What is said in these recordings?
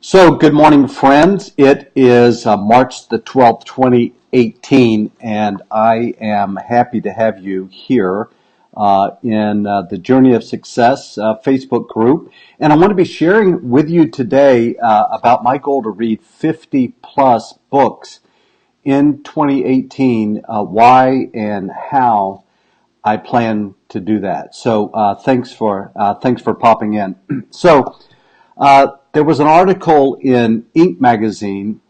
So, good morning, friends. It is March the 12th, 2018, and I am happy to have you here in the Journey of Success Facebook group. And I want to be sharing with you today about my goal to read 50 plus books in 2018, why and how I plan to do that. So, thanks for popping in. There was an article in Inc. magazine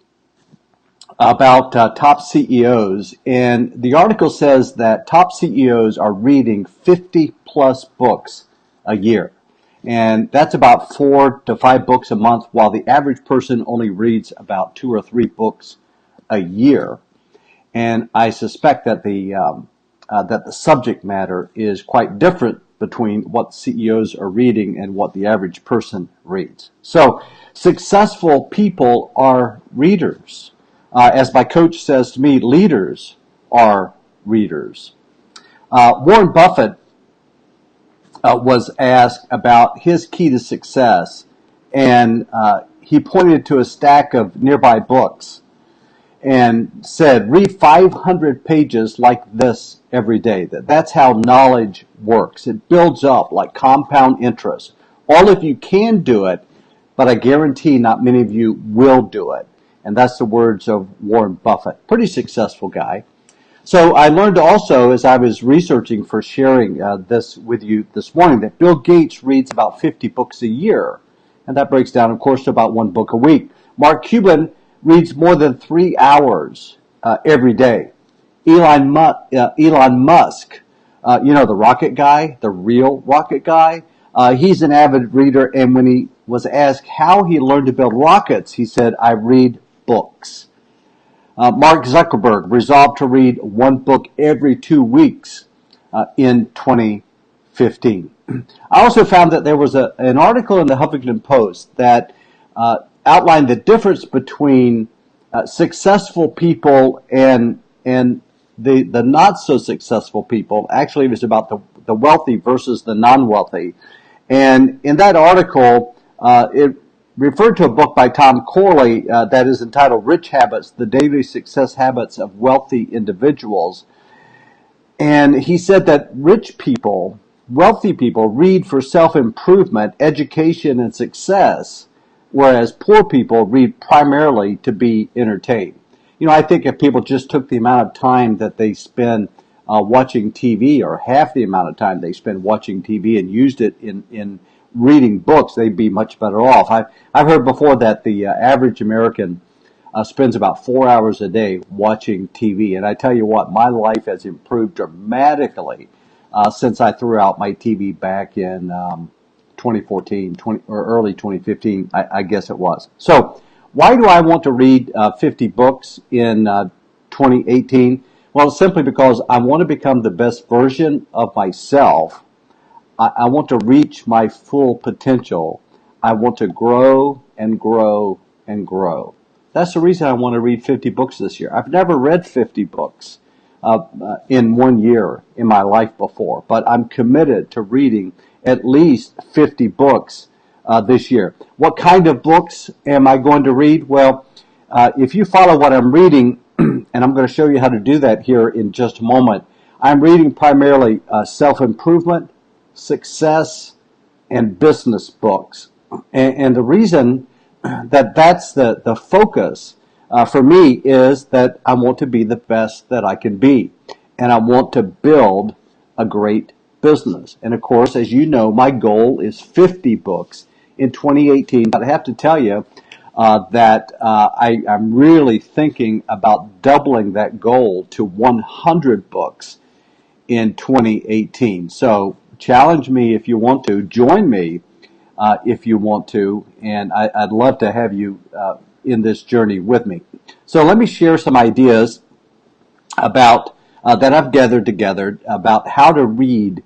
about top CEOs, and the article says that top CEOs are reading 50 plus books a year. And that's about 4 to 5 books a month, while the average person only reads about 2 or 3 books a year. And I suspect that the subject matter is quite different between what CEOs are reading and what the average person reads. So, successful people are readers. As my coach says to me, leaders are readers. Warren Buffett was asked about his key to success, and he pointed to a stack of nearby books and said, read 500 pages like this every day. That's how knowledge works. It builds up like compound interest. All of you can do it, but I guarantee not many of you will do it. And that's the words of Warren Buffett. Pretty successful guy. So I learned also, as I was researching for sharing this with you this morning, that Bill Gates reads about 50 books a year. And that breaks down, of course, to about 1 book a week. Mark Cuban reads more than 3 hours every day. Elon Musk, the rocket guy, the real rocket guy, he's an avid reader, and when he was asked how he learned to build rockets, he said, I read books. Mark Zuckerberg resolved to read 1 book every 2 weeks in 2015. I also found that there was an article in the Huffington Post that outlined the difference between successful people and the not so successful people. Actually, it was about the wealthy versus the non-wealthy. And in that article, it referred to a book by Tom Corley that is entitled Rich Habits, The Daily Success Habits of Wealthy Individuals. And he said that rich people, wealthy people, read for self-improvement, education, and success, whereas poor people read primarily to be entertained. I think if people just took the amount of time that they spend watching TV, or half the amount of time they spend watching TV, and used it in reading books, they'd be much better off. I've heard before that the average American spends about 4 hours a day watching TV, and I tell you what, my life has improved dramatically since I threw out my TV back in 2014, or early 2015, I guess it was. So, why do I want to read 50 books in 2018? Well, simply because I want to become the best version of myself. I want to reach my full potential. I want to grow and grow and grow. That's the reason I want to read 50 books this year. I've never read 50 books in 1 year in my life before, but I'm committed to reading at least 50 books this year. What kind of books am I going to read? Well, if you follow what I'm reading, and I'm going to show you how to do that here in just a moment, I'm reading primarily self-improvement, success, and business books. And the reason that that's the focus for me is that I want to be the best that I can be. And I want to build a great business. And of course, as you know, my goal is 50 books in 2018. But I have to tell you that I'm really thinking about doubling that goal to 100 books in 2018. So challenge me if you want to. Join me if you want to. And I'd love to have you in this journey with me. So let me share some ideas about that I've gathered together about how to read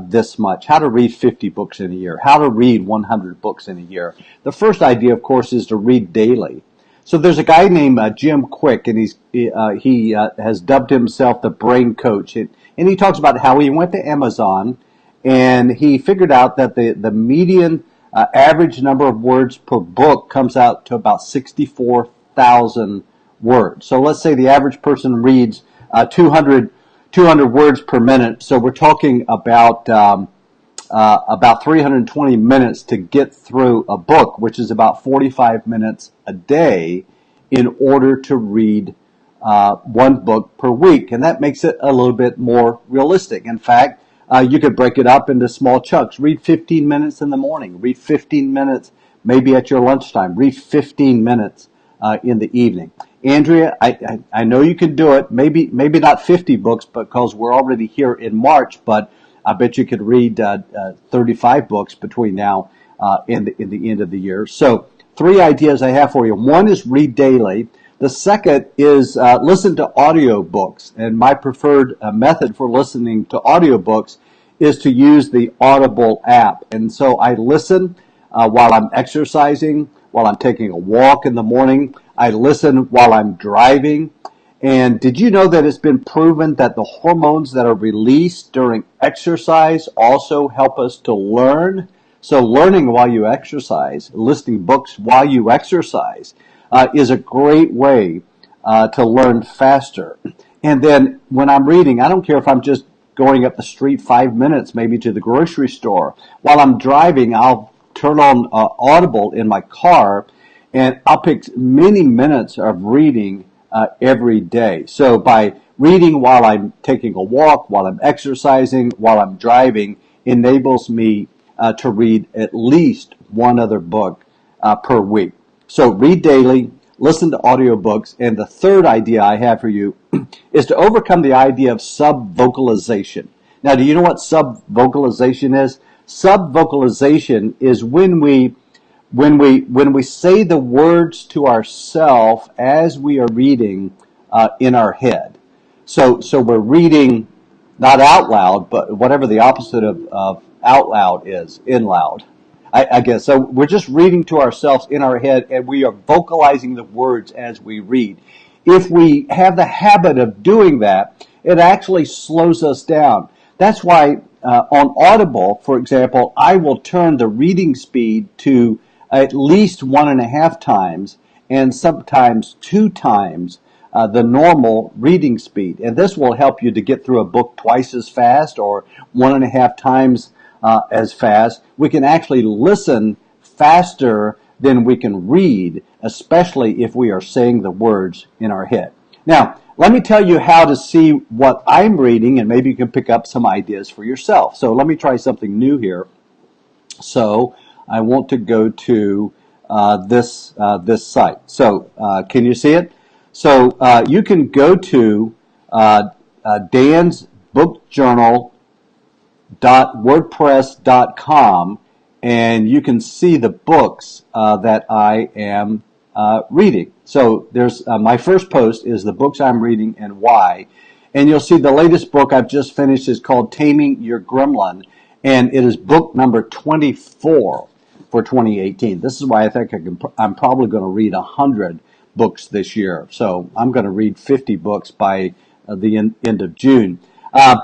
this much, how to read 50 books in a year, how to read 100 books in a year. The first idea, of course, is to read daily. So there's a guy named Jim Quick, and he has dubbed himself the Brain Coach. And he talks about how he went to Amazon, and he figured out that the median Average number of words per book comes out to about 64,000 words. So let's say the average person reads 200 words per minute. So we're talking about 320 minutes to get through a book, which is about 45 minutes a day in order to read one book per week. And that makes it a little bit more realistic. In fact, you could break it up into small chunks. Read 15 minutes in the morning. Read 15 minutes maybe at your lunchtime. Read 15 minutes in the evening. Andrea, I know you can do it. Maybe not 50 books because we're already here in March, but I bet you could read 35 books between now and the end of the year. So 3 ideas I have for you. One is read daily. The second is listen to audiobooks. And my preferred method for listening to audiobooks is to use the Audible app. And so I listen while I'm exercising, while I'm taking a walk in the morning. I listen while I'm driving. And did you know that it's been proven that the hormones that are released during exercise also help us to learn? So learning while you exercise, listening books while you exercise, is a great way to learn faster. And then when I'm reading, I don't care if I'm just going up the street 5 minutes, maybe to the grocery store. While I'm driving, I'll turn on Audible in my car, and I'll pick many minutes of reading every day. So by reading while I'm taking a walk, while I'm exercising, while I'm driving, enables me to read at least one other book per week. So read daily, listen to audiobooks, and the third idea I have for you is to overcome the idea of subvocalization. Now, do you know what subvocalization is? Subvocalization is when we say the words to ourselves as we are reading in our head. So we're reading not out loud, but whatever the opposite of out loud is, in loud, I guess. So we're just reading to ourselves in our head, and we are vocalizing the words as we read. If we have the habit of doing that, it actually slows us down. That's why on Audible, for example, I will turn the reading speed to at least 1.5 times and sometimes 2 times the normal reading speed. And this will help you to get through a book twice as fast or 1.5 times as fast. We can actually listen faster than we can read, especially if we are saying the words in our head. Now, let me tell you how to see what I'm reading, and maybe you can pick up some ideas for yourself. So let me try something new here. So I want to go to this site. So can you see it? So you can go to dansbookjournal.wordpress.com, and you can see the books that I am reading. So there's my first post is the books I'm reading and why. And you'll see the latest book I've just finished is called Taming Your Gremlin, and it is book number 24 for 2018. This is why I think I'm probably going to read 100 books this year. So I'm going to read 50 books by the end of June.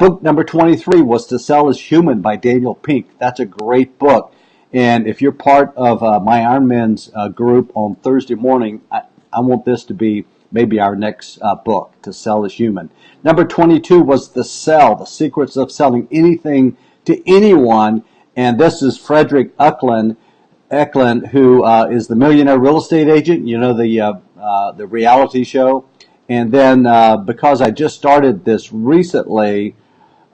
Book number 23 was To Sell as Human by Daniel Pink. That's a great book. And if you're part of my Ironman's group on Thursday morning, I want this to be maybe our next book, To Sell as Human. Number 22 was The Sell, The Secrets of Selling Anything to Anyone. And this is Frederick Eklund, who is the Millionaire Real Estate Agent, you know, the reality show. And then because I just started this recently,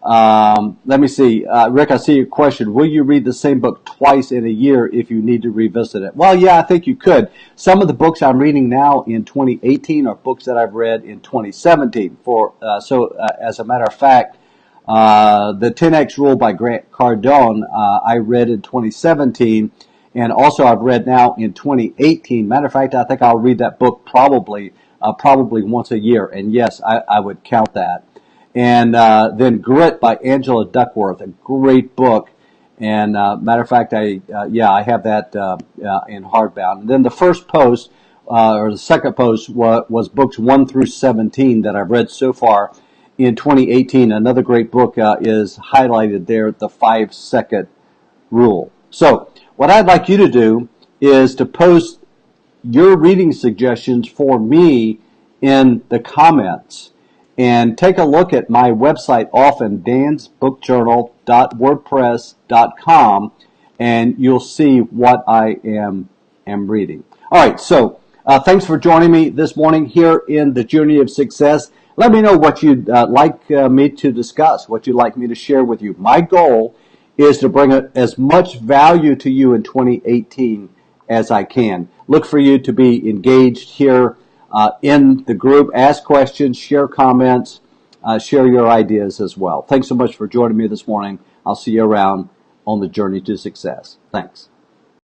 let me see. Rick, I see your question. Will you read the same book twice in a year if you need to revisit it? Well, yeah, I think you could. Some of the books I'm reading now in 2018 are books that I've read in 2017. As a matter of fact, the 10X Rule by Grant Cardone, I read in 2017, and also I've read now in 2018. Matter of fact, I think I'll read that book probably once a year, and yes, I would count that. And then Grit by Angela Duckworth, a great book. And matter of fact, I have that in hardbound. And then the first post, or the second post, was books 1 through 17 that I've read so far in 2018. Another great book is highlighted there, The 5-Second Rule. So what I'd like you to do is to post your reading suggestions for me in the comments. And take a look at my website often, dansbookjournal.wordpress.com, and you'll see what I am reading. All right, so thanks for joining me this morning here in the Journey of Success. Let me know what you'd like me to discuss, what you'd like me to share with you. My goal is to bring as much value to you in 2018 as I can. Look for you to be engaged here in the group. Ask questions, share comments, share your ideas as well. Thanks so much for joining me this morning. I'll see you around on the Journey to Success. Thanks.